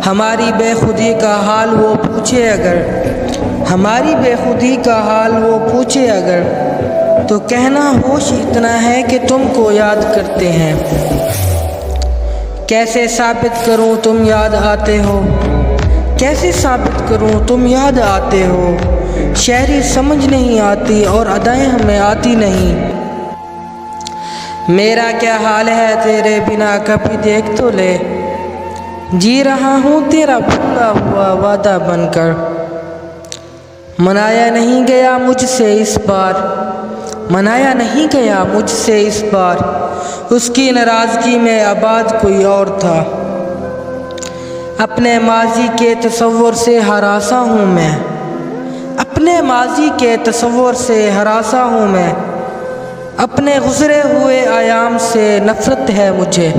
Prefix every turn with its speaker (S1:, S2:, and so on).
S1: ہماری بے خودی کا حال وہ پوچھے اگر، ہماری بے خودی کا حال وہ پوچھے اگر، تو کہنا ہوش اتنا ہے کہ تم کو یاد کرتے ہیں۔ کیسے ثابت کروں تم یاد آتے ہو، کیسے ثابت کروں تم یاد آتے ہو، شاعری سمجھ نہیں آتی اور ادائیں ہمیں آتی نہیں۔ میرا کیا حال ہے تیرے بنا کبھی دیکھ تو لے، جی رہا ہوں تیرا بھولا ہوا وعدہ بن کر۔ منایا نہیں گیا مجھ سے اس بار، منایا نہیں گیا مجھ سے اس بار، اس کی ناراضگی میں آباد کوئی اور تھا۔ اپنے ماضی کے تصور سے ہراساں ہوں میں، اپنے ماضی کے تصور سے ہراساں ہوں میں، اپنے گزرے ہوئے ایام سے نفرت ہے مجھے۔